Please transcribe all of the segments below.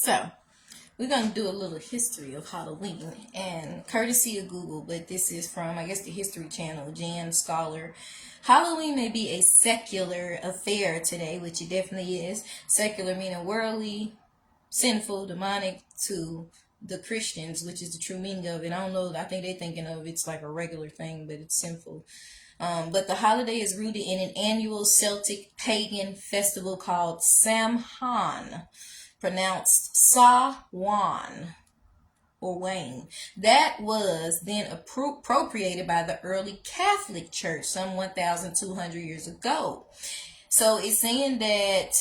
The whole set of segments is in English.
So, we're going to do a little history of Halloween, and courtesy of Google, but this is from, I guess, the History Channel, Jan Scholar. Halloween may be a secular affair today, which it definitely is. Secular meaning worldly, sinful, demonic to the Christians, which is the true meaning of it. I don't know, I think they're thinking of it's like a regular thing, but it's sinful. But the holiday is rooted in an annual Celtic pagan festival called Samhain, pronounced Sa-wan or Wayne. That was then appropriated by the early Catholic Church some 1,200 years ago. So it's saying that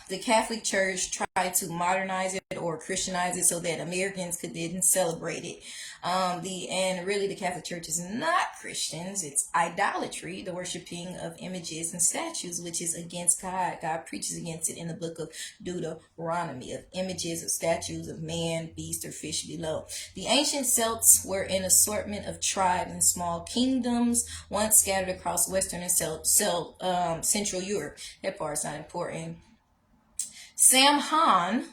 the Catholic Church tried to modernize it or Christianize it so that Americans could then celebrate it. And really the Catholic Church is not Christians. It's idolatry, the worshiping of images and statues, which is against God. God preaches against it in the book of Deuteronomy, of images of statues of man, beast, or fish below. The ancient Celts were an assortment of tribes and small kingdoms, once scattered across Western and Central Europe. That part's not important. Samhain,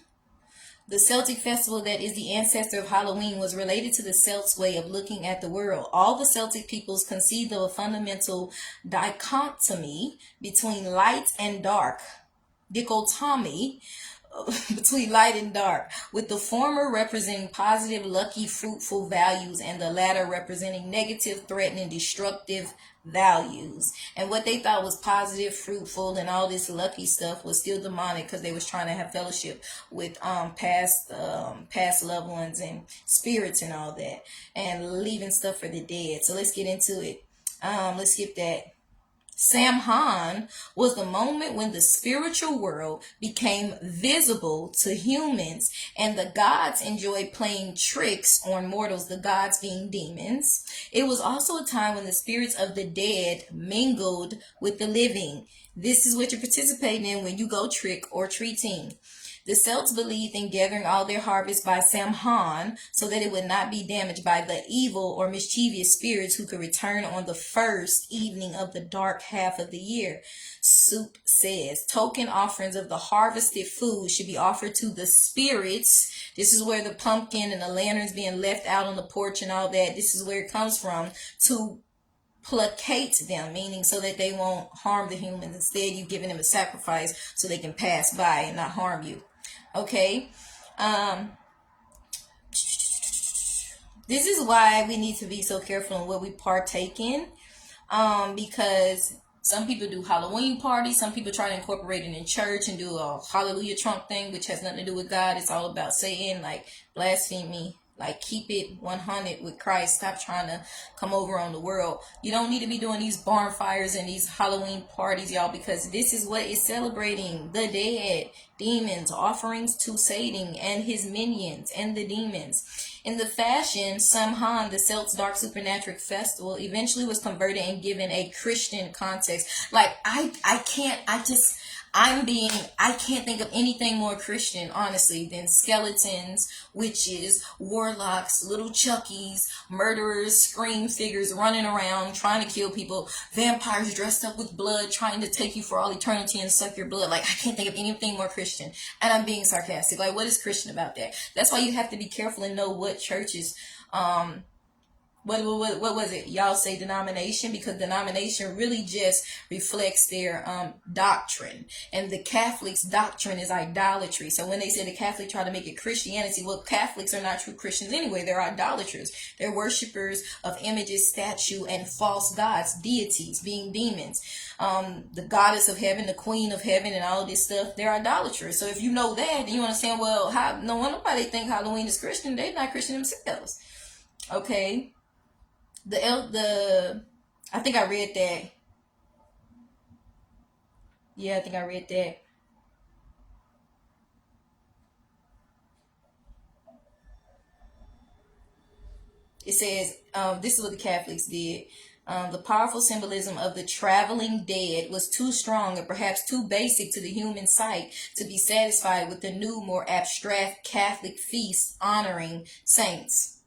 the Celtic festival that is the ancestor of Halloween, was related to the Celts' way of looking at the world. All the Celtic peoples conceived of a fundamental dichotomy between light and dark, dichotomy between light and dark, with the former representing positive, lucky, fruitful values, and the latter representing negative, threatening, destructive values. And what they thought was positive, fruitful, and all this lucky stuff was still demonic, because they was trying to have fellowship with past loved ones and spirits and all that, and leaving stuff for the dead. So let's get into it. Let's skip that. Samhain was the moment when the spiritual world became visible to humans, and the gods enjoyed playing tricks on mortals, the gods being demons. It was also a time when the spirits of the dead mingled with the living. This is what you're participating in when you go trick or treating. The Celts believed in gathering all their harvest by Samhain so that it would not be damaged by the evil or mischievous spirits who could return on the first evening of the dark half of the year. Soup says token offerings of the harvested food should be offered to the spirits. This is where the pumpkin and the lanterns being left out on the porch and all that, this is where it comes from, to placate them, meaning so that they won't harm the humans. Instead, you're giving them a sacrifice so they can pass by and not harm you. Okay. This is why we need to be so careful in what we partake in, because some people do Halloween parties, some people try to incorporate it in church and do a hallelujah trump thing, which has nothing to do with God. It's all about Satan, like blasphemy. Like, keep it 100 with Christ. Stop trying to come over on the world. You don't need to be doing these bonfires and these Halloween parties, y'all, because this is what is celebrating the dead, demons, offerings to Satan and his minions and the demons. In the fashion, Samhain, the Celts' dark supernatural festival, eventually was converted and given a Christian context. Like, I can't think of anything more Christian, honestly, than skeletons, witches, warlocks, little Chuckies, murderers, scream figures running around trying to kill people, vampires dressed up with blood trying to take you for all eternity and suck your blood. Like, I can't think of anything more Christian. And I'm being sarcastic. Like, what is Christian about that? That's why you have to be careful and know what churches, what was it? Y'all say denomination, because denomination really just reflects their doctrine. And the Catholics' doctrine is idolatry. So when they say the Catholic try to make it Christianity, well, Catholics are not true Christians anyway. They're idolaters. They're worshipers of images, statue, and false gods, deities, being demons. The goddess of heaven, the queen of heaven, and all this stuff, they're idolaters. So if you know that, then you understand, well, how nobody think Halloween is Christian. They're not Christian themselves. Okay. I think I read that. Yeah, I think I read that. It says, this is what the Catholics did. The powerful symbolism of the traveling dead was too strong and perhaps too basic to the human sight to be satisfied with the new, more abstract Catholic feast honoring saints.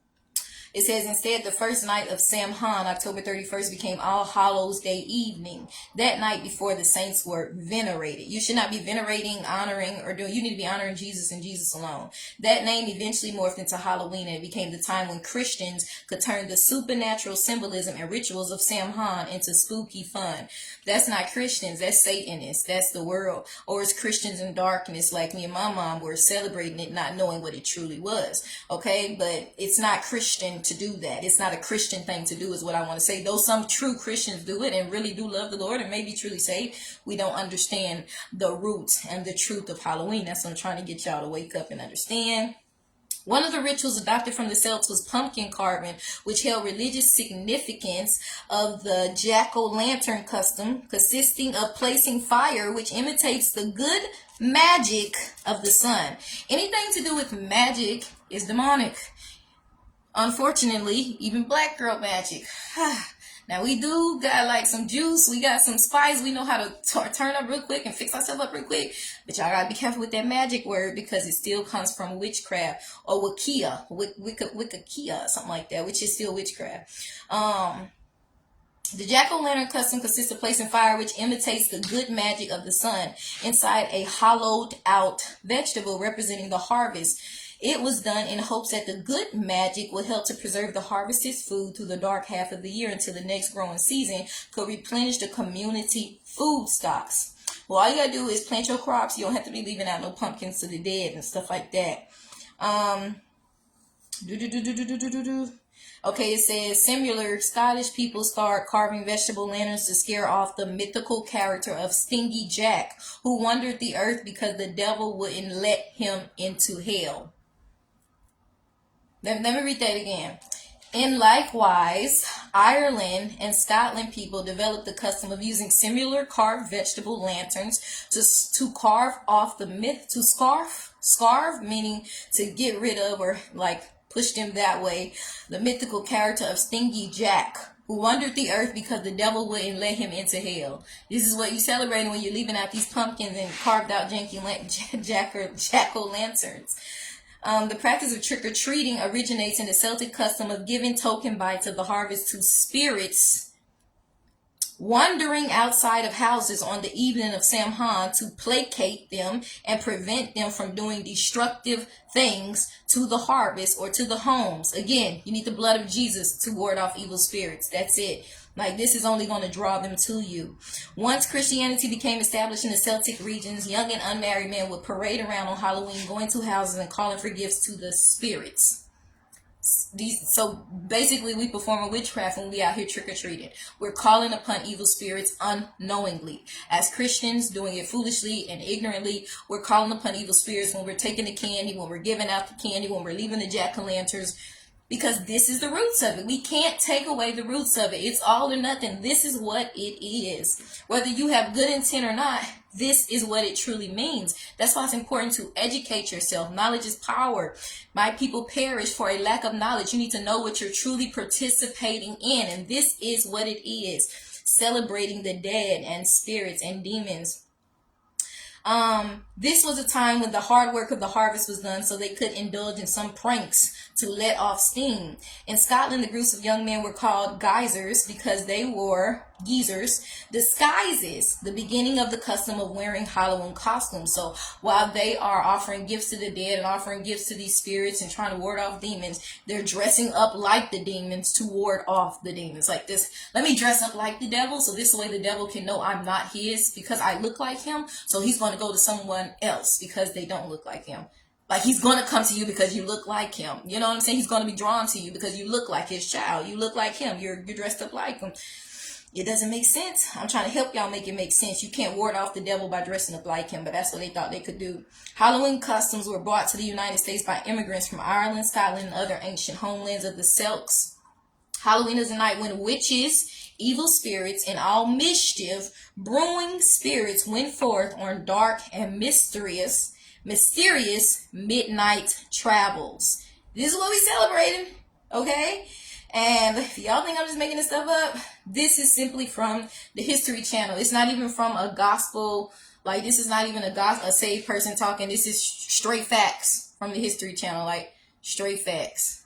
It says, instead, the first night of Samhain, October 31st, became All Hallows Day evening. That night before the saints were venerated. You should not be venerating, honoring, or doing. You need to be honoring Jesus and Jesus alone. That name eventually morphed into Halloween, and it became the time when Christians could turn the supernatural symbolism and rituals of Samhain into spooky fun. That's not Christians. That's Satanists. That's the world. Or it's Christians in darkness, like me and my mom were celebrating it, not knowing what it truly was. Okay, but it's not Christian to do that. It's not a Christian thing to do, is what I want to say. Though some true Christians do it and really do love the Lord and may be truly saved, we don't understand the roots and the truth of Halloween. That's what I'm trying to get y'all to wake up and understand. One of the rituals adopted from the Celts was pumpkin carving, which held religious significance of the jack-o'-lantern custom, consisting of placing fire, which imitates the good magic of the sun. Anything to do with magic is demonic. Unfortunately, even black girl magic. Now, we do got like some juice. We got some spice. We know how to turn up real quick and fix ourselves up real quick. But y'all got to be careful with that magic word, because it still comes from witchcraft, or Wicca, something like that, which is still witchcraft. The jack-o'-lantern custom consists of placing fire, which imitates the good magic of the sun, inside a hollowed out vegetable representing the harvest. It was done in hopes that the good magic would help to preserve the harvested food through the dark half of the year until the next growing season could replenish the community food stocks. Well, all you gotta do is plant your crops. You don't have to be leaving out no pumpkins to the dead and stuff like that. Okay, it says, similar Scottish people start carving vegetable lanterns to scare off the mythical character of Stingy Jack, who wandered the earth because the devil wouldn't let him into hell. Let me read that again. In likewise, Ireland and Scotland people developed the custom of using similar carved vegetable lanterns to carve off the myth, to scarf, meaning to get rid of, or like push them that way, the mythical character of Stingy Jack, who wandered the earth because the devil wouldn't let him into hell. This is what you celebrating when you're leaving out these pumpkins and carved out jack-o'-lanterns. The practice of trick-or-treating originates in the Celtic custom of giving token bites of the harvest to spirits wandering outside of houses on the evening of Samhain to placate them and prevent them from doing destructive things to the harvest or to the homes. Again, you need the blood of Jesus to ward off evil spirits. That's it. Like, this is only going to draw them to you. Once Christianity became established in the Celtic regions, young and unmarried men would parade around on Halloween, going to houses and calling for gifts to the spirits. So basically, we perform a witchcraft when we out here trick-or-treating. We're calling upon evil spirits unknowingly. As Christians, doing it foolishly and ignorantly, we're calling upon evil spirits when we're taking the candy, when we're giving out the candy, when we're leaving the jack-o'-lanterns. Because this is the roots of it. We can't take away the roots of it. It's all or nothing. This is what it is. Whether you have good intent or not, this is what it truly means. That's why it's important to educate yourself. Knowledge is power. My people perish for a lack of knowledge. You need to know what you're truly participating in. And this is what it is. Celebrating the dead and spirits and demons. This was a time when the hard work of the harvest was done, so they could indulge in some pranks to let off steam. In Scotland, the groups of young men were called geezers because they wore disguises, the beginning of the custom of wearing Halloween costumes. So while they are offering gifts to the dead and offering gifts to these spirits and trying to ward off demons, they're dressing up like the demons to ward off the demons. Like this, let me dress up like the devil, so this way the devil can know I'm not his because I look like him. So he's going to go to someone else because they don't look like him. Like, he's going to come to you because you look like him. You know what I'm saying? He's going to be drawn to you because you look like his child. You look like him. You're dressed up like him. It doesn't make sense. I'm trying to help y'all make it make sense. You can't ward off the devil by dressing up like him, but that's what they thought they could do. Halloween customs were brought to the United States by immigrants from Ireland, Scotland, and other ancient homelands of the Celts. Halloween is a night when witches, evil spirits, and all mischief brewing spirits went forth on dark and mysterious midnight travels. This is what we celebrating, okay? And if y'all think I'm just making this stuff up, this is simply from the History Channel. It's not even from a gospel, like this is not even a saved person talking. This is straight facts from the History Channel, like straight facts.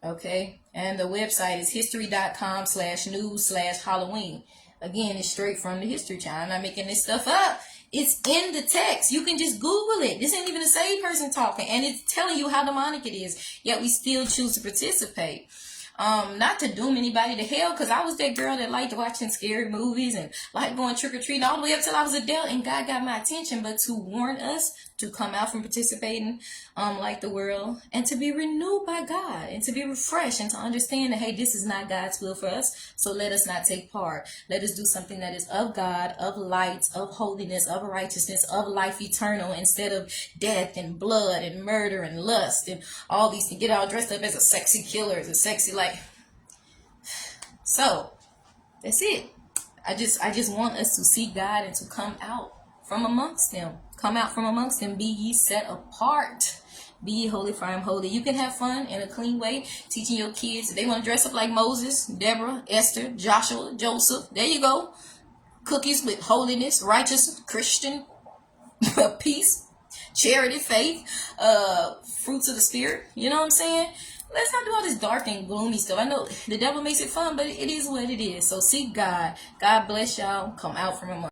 Okay, and the website is history.com/news/Halloween. Again, it's straight from the History Channel. I'm not making this stuff up. It's in the text. You can just Google it. This ain't even a saved person talking, and it's telling you how demonic it is. Yet we still choose to participate. Not to doom anybody to hell, because I was that girl that liked watching scary movies and liked going trick-or-treating all the way up till I was an adult, and God got my attention, but to warn us to come out from participating like the world, and to be renewed by God, and to be refreshed, and to understand that, hey, this is not God's will for us, so let us not take part. Let us do something that is of God, of light, of holiness, of righteousness, of life eternal, instead of death and blood and murder and lust and all these things. Get all dressed up as a sexy killer, as a sexy so that's it. I just want us to see God and to come out from amongst them. Come out from amongst them. Be ye set apart. Be ye holy, for I am holy. You can have fun in a clean way, teaching your kids. If they want to dress up like Moses, Deborah, Esther, Joshua, Joseph, there you go. Cookies with holiness, righteousness, Christian, peace, charity, faith, fruits of the spirit. You know what I'm saying? Let's not do all this dark and gloomy stuff. I know the devil makes it fun, but it is what it is. So seek God. God bless y'all. Come out from among.